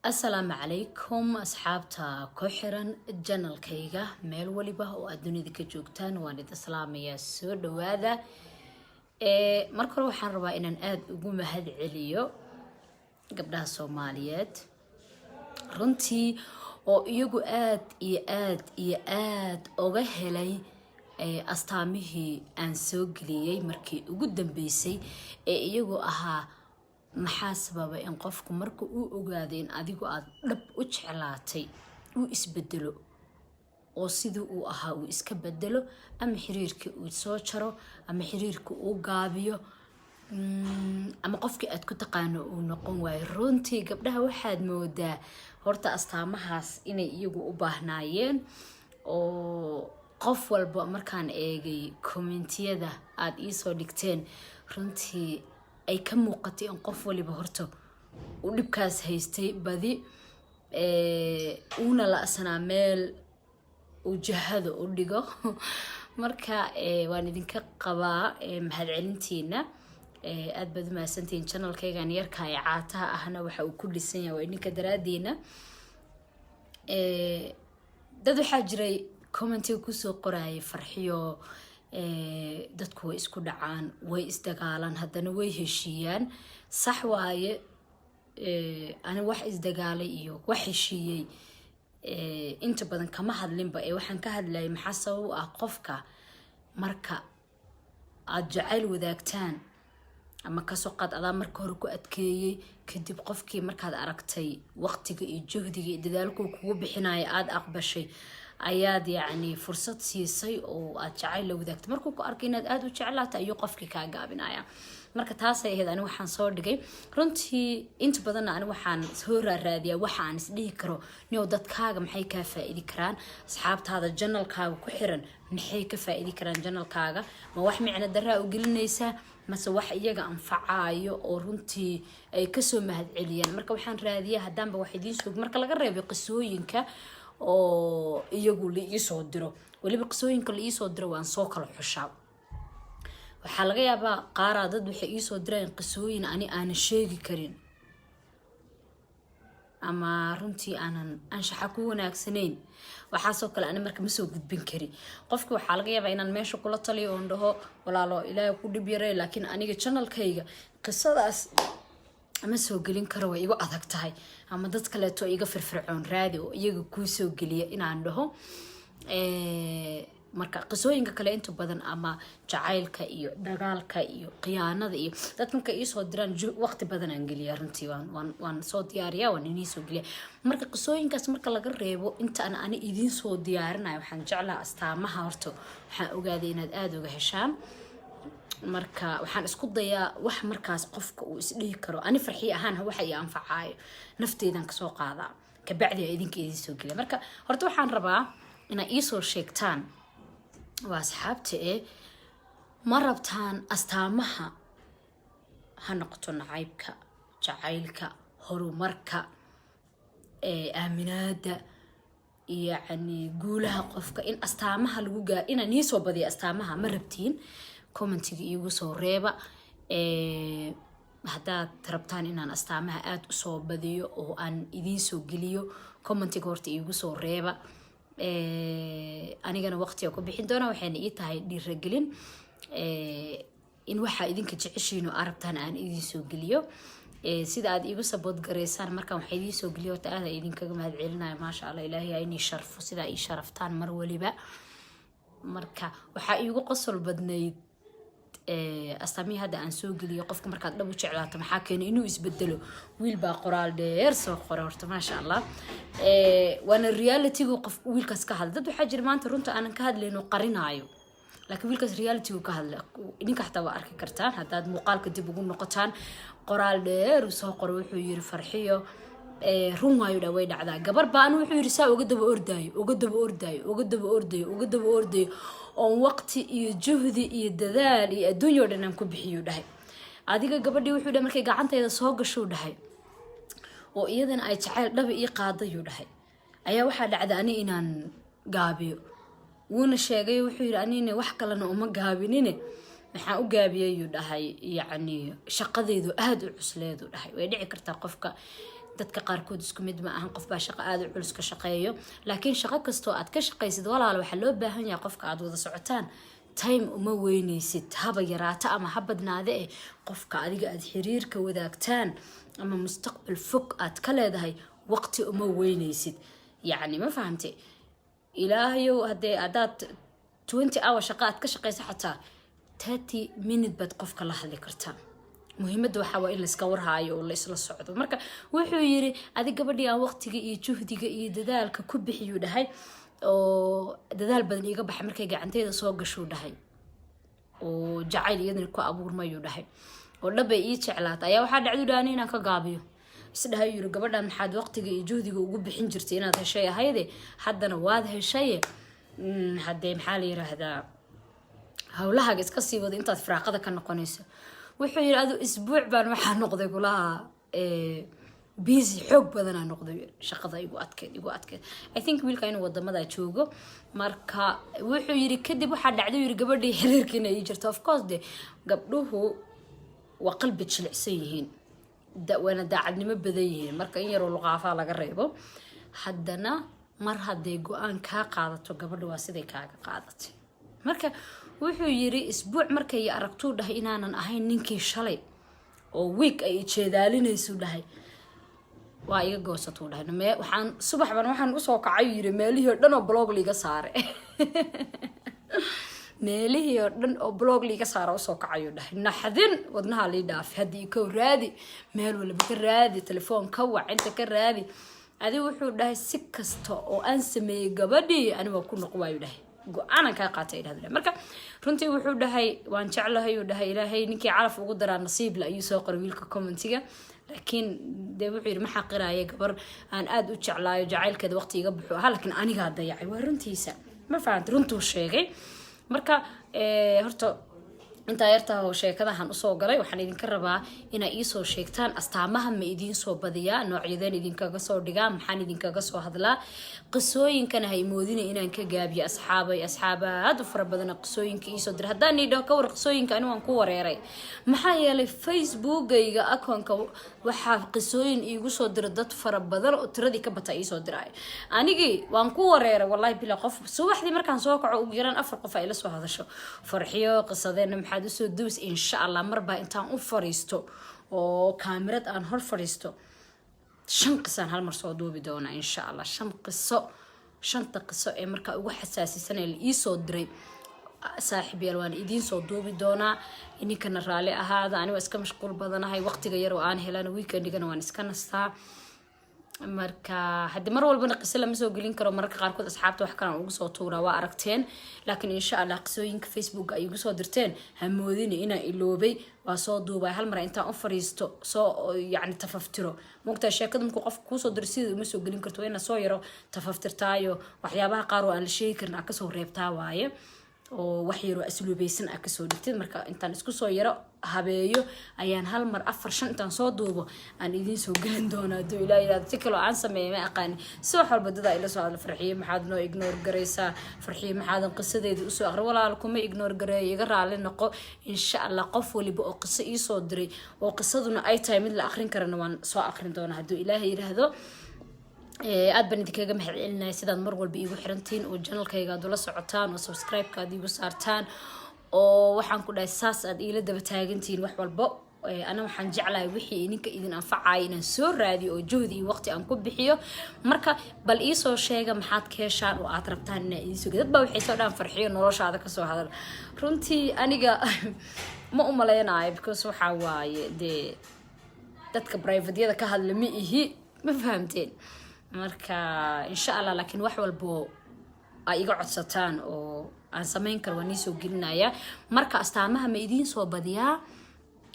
السلام عليكم أصحابتا كحرا جنال كيغا ميل وليبا وأدوني ديك جوجتان واند إسلامية سود وهذا مركو waxaan rabaa inaan aad ugu mahad celiyo gabdhaha Soomaaliyeed runtii oo iyagu aad uga helay astaamihii aan soo galiyay markii ugu dambeysay iyagu ahaa maxaa sababa in qofku marka uu ogaado in adigu aad dhab u jeclaatay uu isbedelo oo sidii uu ahaa uu iska bedelo ama xiriirka uu soo jaro ama xiriirka uu gaabiyo ama qofkii aad ku taqaano uu noqon waayo runtii gabdhaha waxaad moodaa horta astaamahaas inay iyagu u baahnaayeen oo qof walba markaan eegay commentiyada aad ii soo dhigteen runtii ay ka muuqatay in qof waliba horta uu dhibkaas haystay badi una la asnaa meel uu jahada u dhigo marka waan idinka qabaa mahad celintiina aad baad mahadsantiin channelkaygan yarka ay caataha ahna waxa uu ku dhisan yahay waa idinka daraadiina dad waxaa jiray commentiga kusoo qorayay farxiyo dadku way isku dhacaan way isdagaalaan haddana way heshiiyaan sax waaye ana wax isdagaalay iyo wax heshiiyay inta badan kama hadlinba waxaan ka hadlayay maxaa sabab u ah qofka marka aad jacayl wadaagtaan ama ka soo qaad adaa marka hore ku adkeeyay kadib qofkii markaad aragtay waqtiga iyo juhdiga iyo dadaalku kugu bixinaya aad aqbashay ayaad yani fursad siisay oo aad jacayl la wadaagtay markuu ku arkay inaad aad u jeclaatay ayuu qofkii ka gaabinaya marka taas ay ahayd ani waxaan soo dhigay runtii inta badan ani waxaan soo raadiyaa waxa aan isdhihi karo niyo dadkaaga maxay ka faa'iidi karaan asxaabtaada channelkaaga ku xiran maxay ka faa'iidi karaan channelkaaga ma wax micna daraa u gelinaysa mase wax iyaga anfacaayo oo runtii ay ka soo mahad celiyaan marka waxaan raadiyaa hadaanba wax idiin soo marka laga reebo qisooyinka oo iyagu la ii soo diro waliba qisooyinka la ii soo diro waan soo kala xushaa waxaa laga yaabaa qaar dad waxay ii soo direen qisooyin aan sheegi karin ama runtii aanan anshaxa ku wanaagsanayn waxaasoo kale ani marka ma soo gudbin kari qofka waxaa laga yaabaa inaan meesha kula taliyo oo dhaho walaalo ilaahay ku dhib yaray laakiin aniga channelkayga qisadaas ama soo gelin karo way igu adag tahay ama dad kale to iga firfircoon raadi oo iyaga ku soo geliya inaan dhaho marka qisooyinka kale inta badan ama jacaylka iyo dagaalka iyo khiyaanada iyo dadka ii soo diraan waqti badan aan geliya runtii waan soo diyaariyaa waan inii soo geliya marka qisooyinkaas marka laga reebo inta aan idin soo diyaarinayo waxaan jeclaa astaamaha horto waxaan ogaaday inaad aad uga heshaan marka waxaan isku dayaa wax markaas qofka uu isdhihi karo ani farxii ahaan waxa ay anfacaayo nafteedan ka soo qaadaa ka bacdi idinka idin soo geliya marka horta waxaan rabaa ina ii soo sheegtaan waa asxaabta ma rabtaan astaamaha ha noqoto nacaybka jacaylka horumarka aaminaada yani guulaha qofka in astaamaha lagu gaar inaan ii soo badiyo astaamaha ma rabtiin commentiga iigu soo reeba haddaad rabtaan inaan astaamaha aad u soo badiyo oo aan idiin soo geliyo commentiga horta iigu soo reeba anigana waqtiga ku bixin doona waxayna ii tahay dhiirigelin in waxa idinka jeceshiin oo arabtaan aan idiin soo geliyo sida aad iigu sabood gareysaan markaan waxa idiin soo geliyo taada idinkaga mahad celinayo maasha Allah ilaahay ay inii sharfo sida ay sharaftaan mar waliba marka waxa iigu qosol badnayd astaamihi hadda aan soo geliyo qofka markaad dhab u jeclaato maxaa keenay inuu isbedelo wiil baa qoraal dheer soo qoray horta maasha Allah waana reality-gu qof wiilkaas ka hadla dad waxaa jira maanta runta aanan ka hadlayno qarinaayo laakiin wiilkaas reality-gu ka hadla idinka xataa waa arki kartaan haddaad muuqaalka dib ugu noqotaan qoraal dheer soo qoray wuxuu yiri farxiyo run waayo dhaway dhacdaa gabar baan wuxuu yiri saa uga daba ordayo oo waqti iyo juhdi iyo dadaal iyo adduunyo dhan aan ku bixiyo dhahay adiga gabadhii wuxuu dhahay markay gacanteeda soo gasho dhahay oo iyadana ay jacayl dhab ii qaadayo dhahay ayaa waxa dhacday ani inaan gaabiyo wuuna sheegay wuxuu yiri anina wax kalena uma gaabinine maxaa u gaabiyay dhahay yani shaqadeedu aad u cusleedu dhahay way dhici kartaa qofka dadka qaarkood isku mid ma ahan qof baa shaqo aad u culus ka shaqeeyo laakiin shaqo kastoo aad ka shaqaysid walaal waxaa loo baahan yahay qofka aad wada socotaan time uma weynaysid haba yaraato ama ha badnaade qofka adiga aad xiriirka wadaagtaan ama mustaqbal fog aad ka leedahay waqti uma weynaysid yacni ma fahamtay ilaahayow haddee adaad 20 hour shaqo aad ka shaqaysa xataa 30 minute baad qofka la hadli kartaa muhiimadda waxaa waa in layska warhaayo oo la isla socdo marka wuxuu yiri adig gabadhii aan waqtiga iyo juhdiga iyo dadaalka ku bixiyuu dhahay oo dadaal badan iga baxay markay gacanteyda soo gashuu dhahay oo jacayl iyadana ku abuurmayuu dhahay oo dhabay ii jeclaata ayaa waxaa dhacdu dhaani inaan ka gaabiyo isdhahay yiri gabadhan maxaad waqtiga iyo juhdiga ugu bixin jirtay inaad heshay ahayde haddana waad heshay haddee maxaa la yiraahdaa hawlahaaga iska sii wada intaad firaaqada ka noqonayso wuxuu yiri adu isbuuc baan waxaa noqday kulaha busy xoog badanaa noqday shaqada igu adkeed I think wiilka inuu wadamada joogo marka wuxuu yiri kadib waxaa dhacday yiri gabadhii xiriirkiina ii jirto of course de gabdhuhu waa qalbi jilicsan yihiin wana daacadnimo badan yihiin marka in yaroo luqaafaa laga reebo haddana mar hadday go-aan kaa qaadato gabadha waa siday kaaga qaadatay marka wuxuu yiri isbuuc markay aragtuu dhahay inaanan ahayn ninkii shalay oo week ay jeedaalinaysu dhahay waa iga goosatuu dhahay waxaan subaxban waxaan usoo kacay yiri meelihii oo dhan oo blog liiga saare meelihii oo dhan oo blog liiga saara usoo kacayo dhahay naxdin wadnaha lii dhaafay haddii ka raadi meel walba ka raadi telefoon ka wac inta ka raadi adigu wuxuu dhahay si kasta oo aan sameeyay gabadhii aniga ku noqwayo dhahay go-aanan kaa qaatay idhahdo marka runtii wuxuu dhahay waan jeclahay uu dhahay ilaahay ninkii calaf ugu daraa nasiib la ayuu soo qoray wiilka commentiga laakiin dee wuxuu yiri maxaa qiraaya gabar aan aad u jeclaayo jacaylkeeda waqti iga buuxo aha laakiin anigaa dayacay waa runtiisa ma fahamtay runtuu sheegay marka horta intaa yartaa oo sheekadahan usoo galay waxaan idinka rabaa inay ii soo sheegtaan astaamaha ma idiin soo badiyaa noocyadeen idinkaga soo dhigaa maxaan idinkaga soo hadlaa qisooyinkana hay moodina inaan ka gaabiyo asxaabaad u fara badan qisooyinka ii soo diray haddaan idhaho ka war qisooyinka anigu waan ku wareeray maxaa yeelay facebookayga akoonka waxaa qisooyin iigu soo diray dad fara badan oo tiradii ka bata ii soo diray anigii waan ku wareeray wallahi bila qof subaxdii markaan soo kaco ugu yaraan 4 qof ay la soo hadasho farxiyo qisadeena maxaa usoo duus insha Allah marba intaan u fariisto oo kaamirad aan hor fariisto 5 qisan hal mar soo duubi doona insha Allah 5 qiso ee marka ugu xasaasisan ee ii soo diray saaxiib yar waan idiin soo duubi doona ininkana raali ahaada aniga iska mashquul badanahay waqtiga yar oo aan helana weekendigana waan iska nastaa marka hadii mar walba qiso lama soo gelin karo marka qaarkood asxaabta wax kale ugu soo tuuraa waa aragteen laakiin insha Allah qisooyinka Facebook ay ugu soo dirteen hamoodina inaan iloobay waa soo duubay hal mar intaan u fariisto soo yaani tafaftiro moogta sheekada markuu qof ku soo dirsido uma soo gelin karto inaa soo yaro tafaftirtaayo waxyaabaha qaar oo aan la sheegi karin ka soo reebtaa waaye oo wax yar oo asluubaysan ka soo dhigtay marka intaan isku soo yaro habeeyo ayaan hal mar 4-5 intaan soo duubo aan idiin soo gelin doonaa doo ilaahay si kale aan sameeyay ma aqaan soo xalba dad ay la soo hadal farxiye maxaad noo ignore gareysaa farxiye maxaad qisadeeda u soo aqri walaal kuma ignore gareey iga raali noqo insha Allah qof waliba oo qiso ii soo diray oo qisaduna ay tahay mid la aqrin karana waan soo aqrin doonaa haduu ilaahay yiraahdo aad baan idinkaga mahadcelinahay sidaad mar walba iigu xirantiin oo channelkayga aad ula socotaan oo subscribe-ka aad iigu saartaan oo waxaan ku dhahay saas aad iila daba taagantiin wax walba ana waxaan jeclahay wixii idinka idin anfacay inaan soo raadiyo oo juhdi iyo waqti aan ku bixiyo marka bal ii soo sheega maxaad ka heshaan oo aad rabtaan inaa idin soo dad baa waxay soo dhaan farxiyo noloshaada ka soo hadal runtii aniga ma u maleynayo because waxa waaye dee dadka private-yada ka hadla ma ihi ma fahamteen marka insha Allah laakiin wax walbo ay iga codsataan oo aan sameyn karo waan soo gelinaya marka astaamaha ma idiin soo badiyaa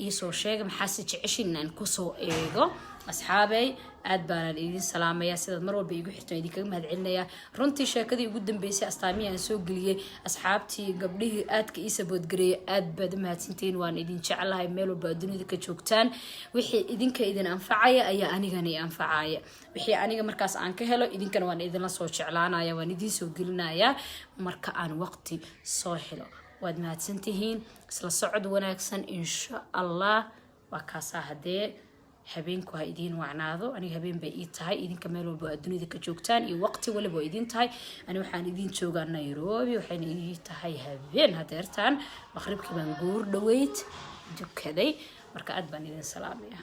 ii soo sheega maxaa si jeceshin aan ku soo eego asxaabay aad baan idin salaamaya sidaad mar walba igu xirtaan idinkaga mahadcelinaya runtii sheekadii ugu dambeysay astaamihi aan soo geliyay asxaabtii gabdhihii aadka ii sabood gareeyay aad baad mahadsantiin waan idin jecelahay meel walba dunida ka joogtaan wixii idinka idin anfacaya ayaa anigana i anfacaya wixii aniga markaas aan ka helo idinkana waan idin la soo jeclaanaya waan idin soo gelinaya marka aan waqti soo helo waad mahadsantihiin isla socod wanaagsan insha Allah waa kaasa hadee habeenku ha idiin wacnaado aniga habeen bay ii tahay idinka meel walba oo dunida ka joogtaan iyo waqti waliba oo idiin tahay ani waxaan idiin joogaa Nairobi waxayna ii tahay habeen hadeertaan maqribkii baan goor dhaweyd dukaday marka aad baan idin salaamayaa